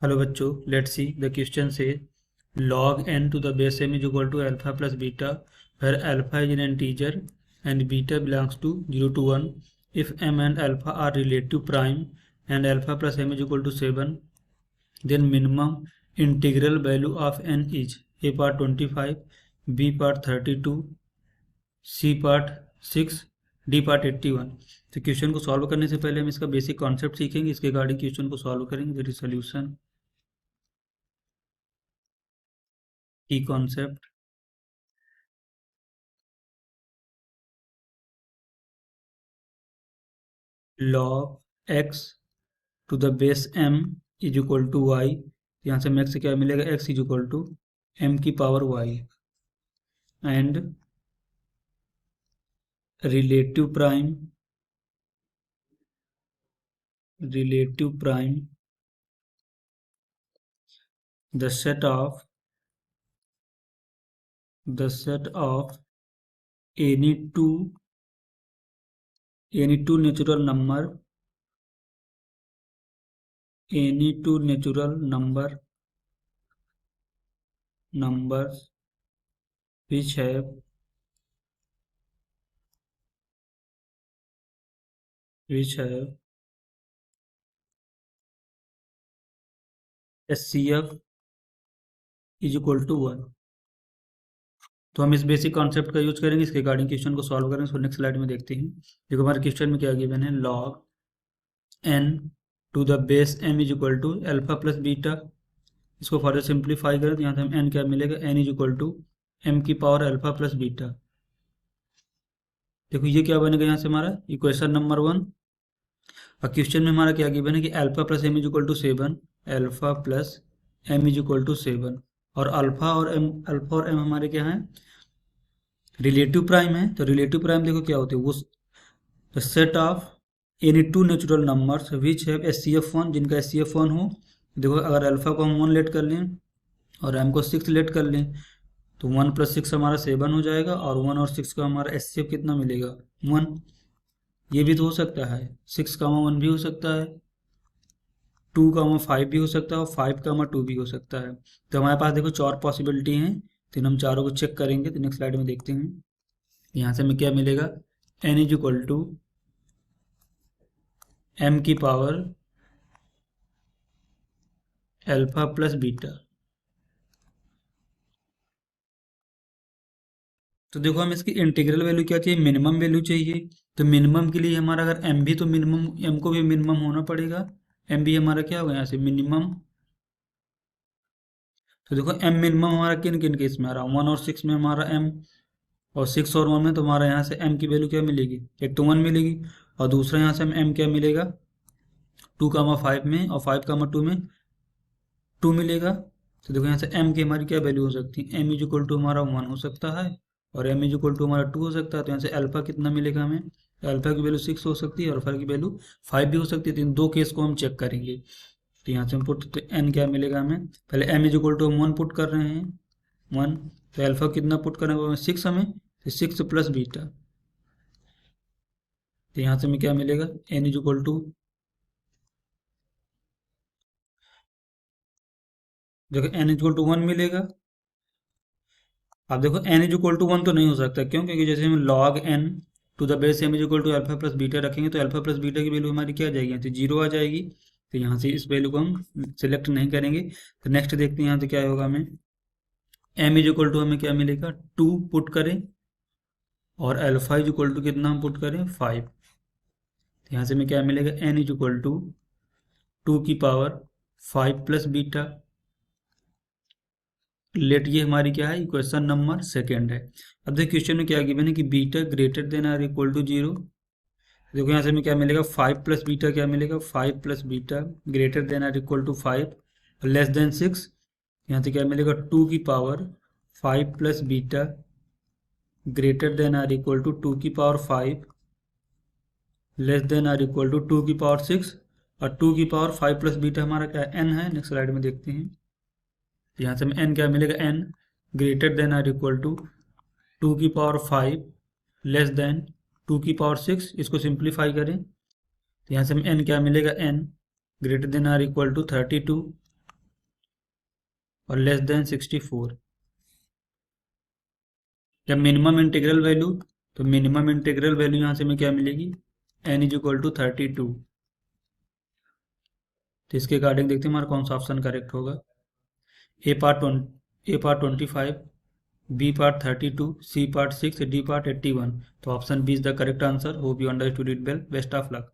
Hello बच्चों, let's see the question से log n to the base m is equal to alpha plus beta where alpha is an integer and beta belongs to 0 to 1. If m and alpha are relative prime and alpha plus m is equal to 7, then minimum integral value of n is a part 25, b part 32, c part 6, d part 81. तो question को solve करने से पहले हम इसका basic concept सीखेंगे, इसके regarding question को सॉल्व करेंगे. That is solution. की concept log x to the base m is equal to y. यहाँ से हमें x से क्या मिलेगा, x is equal to m की power y and relative prime the set of any two natural numbers which have SCF is equal to 1. तो हम इस बेसिक कॉन्सेप्ट का यूज करेंगे, इसके रिगार्डिंग क्वेश्चन को सॉल्व करेंगे. सो नेक्स्ट स्लाइड में देखते हैं. देखो हमारे क्वेश्चन में क्या गिवन है, log n to the base m is equal to alpha plus beta. इसको फर्दर सिंप्लीफाई करें तो यहाँ से हम n क्या मिलेगा, n is equal to m की पावर अल्फा प्लस बीटा. देखो ये क्या बनेगा, यहाँ से हमारा इक्वेशन नंबर 1. और क्वेश्चन में हमारा क्या गिवन है कि alpha plus m is equal to 7, alpha plus m is equal to 7. और अल्फा और m हमारे क्या हैं, रिलेटिव प्राइम है. तो रिलेटिव प्राइम देखो क्या होते हैं, वो set of any two natural numbers which have SCF1, जिनका SCF1 हो. देखो अगर अल्फा को हम 1 लेट कर लें और m को 6 लेट कर लें तो 1 प्लस 6 हमारा 7 हो जाएगा. और 1 और 6 का हमारा SCF कितना मिलेगा, 1. ये भी तो हो सकता है, 6, 1 भी हो सकता है, 2, 5 भी हो सकता है और 5, 2 भी हो सकता है. तो हमारे पास देखो 4 पॉसिबिलिटी हैं. तो हम चारों को चेक करेंगे. तो नेक्स्ट स्लाइड में देखते हैं. यहाँ से हमें क्या मिलेगा, n is equal to m की पावर अल्फा प्लस बीटा. तो देखो हम इसकी इंटीग्रल वैल्यू क्या चाहिए, मिनिमम वैल्यू चाहिए. तो मिनिमम के लिए हमारा अगर m भी, तो मिनिमम m को भी मिनिमम होना पड़ेगा. m भी हमारा क्या होगा यहाँ से मिनिमम. तो देखो m मिनिमम हमारा किन किन केस में आ रहा है, 1 और 6 में हमारा m, और 6 और 1 में तो हमारा यहाँ से m की वैल्यू क्या मिलेगी, एक तो 1 मिलेगी. और दूसरा यहाँ से हम m क्या मिलेगा, 2, 5 में, और 5, 2 में 2 मिलेगा. तो देखो यहाँ से m की हमारी क्या वैल्यू हो सकती है, m इज इक्वल टू हमारा 1 हो सकता है और m इज इक्वल टू हमारा 2 हो सकता है. तो यहाँ से अल्फा कितना मिलेगा हमें, अल्फा की वैल्यू 6 हो सकती है और अल्फा की वैल्यू 5 भी हो सकती है. तो इन दो केस को हम चेक करेंगे. तो यहाँ से हम पुट, तो n क्या मिलेगा हमें, पहले m इज इक्वल टू हम 1 पुट कर रहे हैं, 1. तो अल्फा कितना पुट करना है, 6 हमें, तो 6 प्लस बीटा. तो यहाँ से हमें क्या मिलेगा, n इज इक्वल टू, देखो n इज इक्वल टू 1 मिलेगा. अब देखो n इज इक्वल टू 1 तो नहीं हो सकता, क्यों, क्योंकि जैसे हम log n to the base m is equal to alpha plus beta रखेंगे तो अल्फा प्लस बीटा की वैल्यू हमारी क्या आ जाएगी, यहाँ से 0 आ जाएगी. तो यहाँ से इस वैल्यू को हम सिलेक्ट नहीं करेंगे. तो नेक्स्ट देखते हैं यहाँ से क्या होगा, हमें m इज इक्वल टू हमें क्या मिलेगा, 2 पुट करें और अल्फा इज इक्वल टू कितना हम पुट करें, 5. तो यहाँ से हमें क्या मिलेगा, n इज इक्वल टू 2 की पावर 5 प्लस बीटा. लेट, ये हमारी क्या है, इक्वेशन नंबर 2 है. अब देखिए क्वेश्चन में क्या गिवन है कि beta greater than or equal to 0. देखो यहाँ से हमें क्या मिलेगा, 5 प्लस बीटा क्या मिलेगा, 5 plus beta greater than or equal to 5 less than 6. यहाँ से क्या मिलेगा, 2 की power 5 plus beta greater than or equal to 2 की power 5 less than or equal to 2 की पावर 6. और 2 की पावर 5 प्लस बीटा हमारा क्या है, n है. नेक्स्ट स्लाइड में देखते हैं. तो यहाँ से हमें n क्या मिलेगा, n greater than or equal to 2 की पावर 5 लेस देन 2 की पावर 6. इसको सिंप्लीफाई करें तो यहाँ से हमें n क्या मिलेगा, n greater than or equal to 32 और लेस देन 64। जब मिनिमम इंटीग्रल वैल्यू, तो मिनिमम इंटीग्रल वैल्यू यहाँ से हमें क्या मिलेगी, n इज इक्वल टू 32। तो इसके अकॉर्डिंग देखते हैं हमारा कौन सा ऑप्शन करेक्ट होगा। A part 25, B part 32, C part 6, D part 81। तो option B is the correct answer. Hope you understood it well. Best of luck.